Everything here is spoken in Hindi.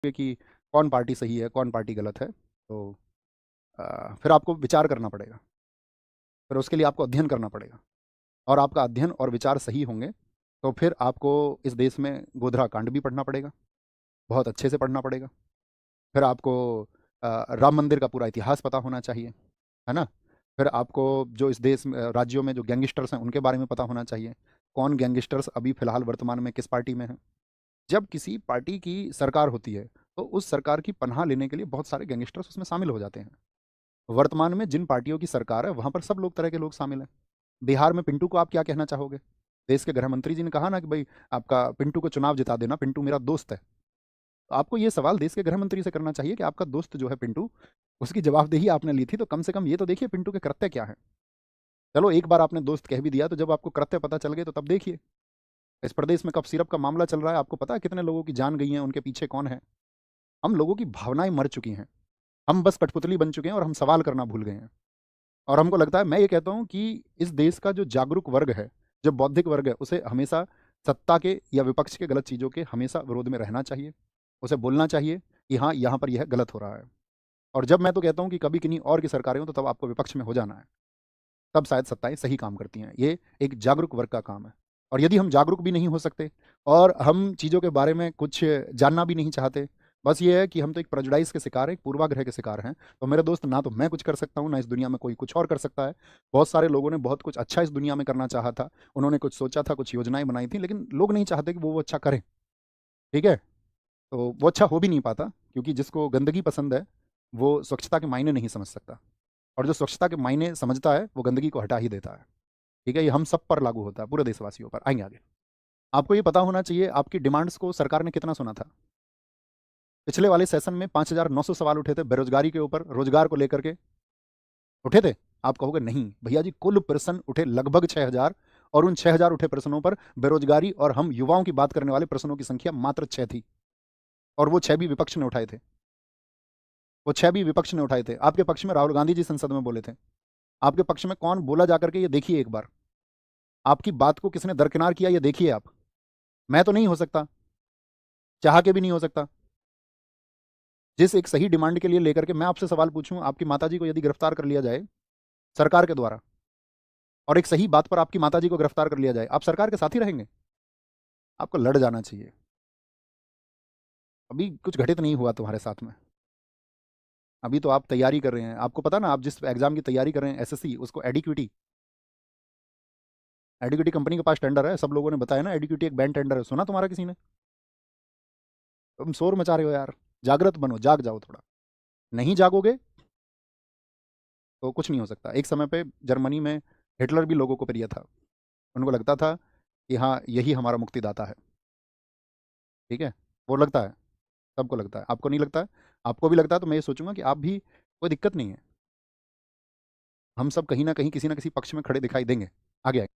कि कौन पार्टी सही है कौन पार्टी गलत है। तो फिर आपको विचार करना पड़ेगा, फिर उसके लिए आपको अध्ययन करना पड़ेगा। और आपका अध्ययन और विचार सही होंगे तो फिर आपको इस देश में गोधरा कांड भी पढ़ना पड़ेगा, बहुत अच्छे से पढ़ना पड़ेगा। फिर आपको राम मंदिर का पूरा इतिहास पता होना चाहिए, है ना। फिर आपको जो इस देश में राज्यों में जो गैंगस्टर्स हैं उनके बारे में पता होना चाहिए, कौन गैंगस्टर्स अभी फिलहाल वर्तमान में किस पार्टी में हैं। जब किसी पार्टी की सरकार होती है तो उस सरकार की पनाह लेने के लिए बहुत सारे गैंगस्टर्स उसमें शामिल हो जाते हैं। वर्तमान में जिन पार्टियों की सरकार है वहां पर सब लोग तरह के लोग शामिल हैं। बिहार में पिंटू को आप क्या कहना चाहोगे? देश के गृह मंत्री जी ने कहा ना कि भाई आपका पिंटू को चुनाव जिता देना, पिंटू मेरा दोस्त है। तो आपको ये सवाल देश के गृह मंत्री से करना चाहिए कि आपका दोस्त जो है पिंटू, उसकी जवाबदेही आपने ली थी तो कम से कम ये तो देखिए पिंटू के कृत्य क्या है। चलो एक बार आपने दोस्त कह भी दिया, तो जब आपको कृत्य पता चल गए तो तब देखिए। इस प्रदेश में कफ सिरप का मामला चल रहा है, आपको पता है कितने लोगों की जान गई है, उनके पीछे कौन है। हम लोगों की भावनाएं मर चुकी हैं, हम बस कठपुतली बन चुके हैं और हम सवाल करना भूल गए हैं। और हमको लगता है, मैं ये कहता हूँ कि इस देश का जो जागरूक वर्ग है, जो बौद्धिक वर्ग है, उसे हमेशा सत्ता के या विपक्ष के गलत चीज़ों के हमेशा विरोध में रहना चाहिए। उसे बोलना चाहिए कि हाँ यहाँ पर यह गलत हो रहा है। और जब मैं तो कहता हूँ कि कभी किन्हीं और की सरकारें हो तो तब आपको विपक्ष में हो जाना है, तब शायद सत्ताएं सही काम करती हैं। ये एक जागरूक वर्ग का काम है। और यदि हम जागरूक भी नहीं हो सकते और हम चीज़ों के बारे में कुछ जानना भी नहीं चाहते, बस ये है कि हम तो एक प्रेजुडाइज के शिकार हैं, एक पूर्वाग्रह के शिकार हैं, तो मेरे दोस्त ना तो मैं कुछ कर सकता हूँ ना इस दुनिया में कोई कुछ और कर सकता है। बहुत सारे लोगों ने बहुत कुछ अच्छा इस दुनिया में करना चाहा था, उन्होंने कुछ सोचा था, कुछ योजनाएं बनाई थी, लेकिन लोग नहीं चाहते कि वो अच्छा करें। ठीक है, तो वो अच्छा हो भी नहीं पाता, क्योंकि जिसको गंदगी पसंद है वो स्वच्छता के मायने नहीं समझ सकता, और जो स्वच्छता के मायने समझता है वो गंदगी को हटा ही देता है। ठीक है, ये हम सब पर लागू होता है, पूरे देशवासियों पर। आएंगे आगे। आपको ये पता होना चाहिए आपकी डिमांड्स को सरकार ने कितना सुना था। पिछले वाले सेशन में 5,900 सवाल उठे थे बेरोजगारी के ऊपर, रोजगार को लेकर के उठे थे। आप कहोगे नहीं भैया जी, कुल प्रश्न उठे लगभग 6,000, और उन 6,000 उठे प्रश्नों पर बेरोजगारी और हम युवाओं की बात करने वाले प्रश्नों की संख्या मात्र 6 थी। और वो 6 भी विपक्ष ने उठाए थे, वो 6 भी विपक्ष ने उठाए थे। आपके पक्ष में राहुल गांधी जी संसद में बोले थे। आपके पक्ष में कौन बोला जाकर के, ये देखिए एक बार। आपकी बात को किसने दरकिनार किया ये देखिए आप। मैं तो नहीं हो सकता, चाह के भी नहीं हो सकता। जिस एक सही डिमांड के लिए लेकर के मैं आपसे सवाल पूछूं, आपकी माताजी को यदि गिरफ्तार कर लिया जाए सरकार के द्वारा, और एक सही बात पर आपकी माताजी को गिरफ्तार कर लिया जाए, आप सरकार के साथ ही रहेंगे? आपको लड़ जाना चाहिए। अभी कुछ घटित नहीं हुआ तुम्हारे साथ में। अभी तो आप तैयारी कर रहे हैं, आपको पता ना आप जिस एग्जाम की तैयारी कर रहे हैं एसएससी, उसको एडिक्विटी, एडिक्विटी कंपनी के पास टेंडर है, सब लोगों ने बताया ना, एडिक्विटी एक बैंड टेंडर है, सुना तुम्हारा किसी ने? तुम शोर मचा रहे हो यार, जागृत बनो, जाग जाओ थोड़ा। नहीं जागोगे तो कुछ नहीं हो सकता। एक समय पे जर्मनी में हिटलर भी लोगों को प्रिय था, उनको लगता था कि हाँ यही हमारा मुक्तिदाता है। ठीक है, वो लगता है, सबको लगता है, आपको नहीं लगता है। आपको भी लगता है तो मैं ये सोचूंगा कि आप भी, कोई दिक्कत नहीं है, हम सब कहीं ना कहीं किसी ना किसी पक्ष में खड़े दिखाई देंगे। आगे आए।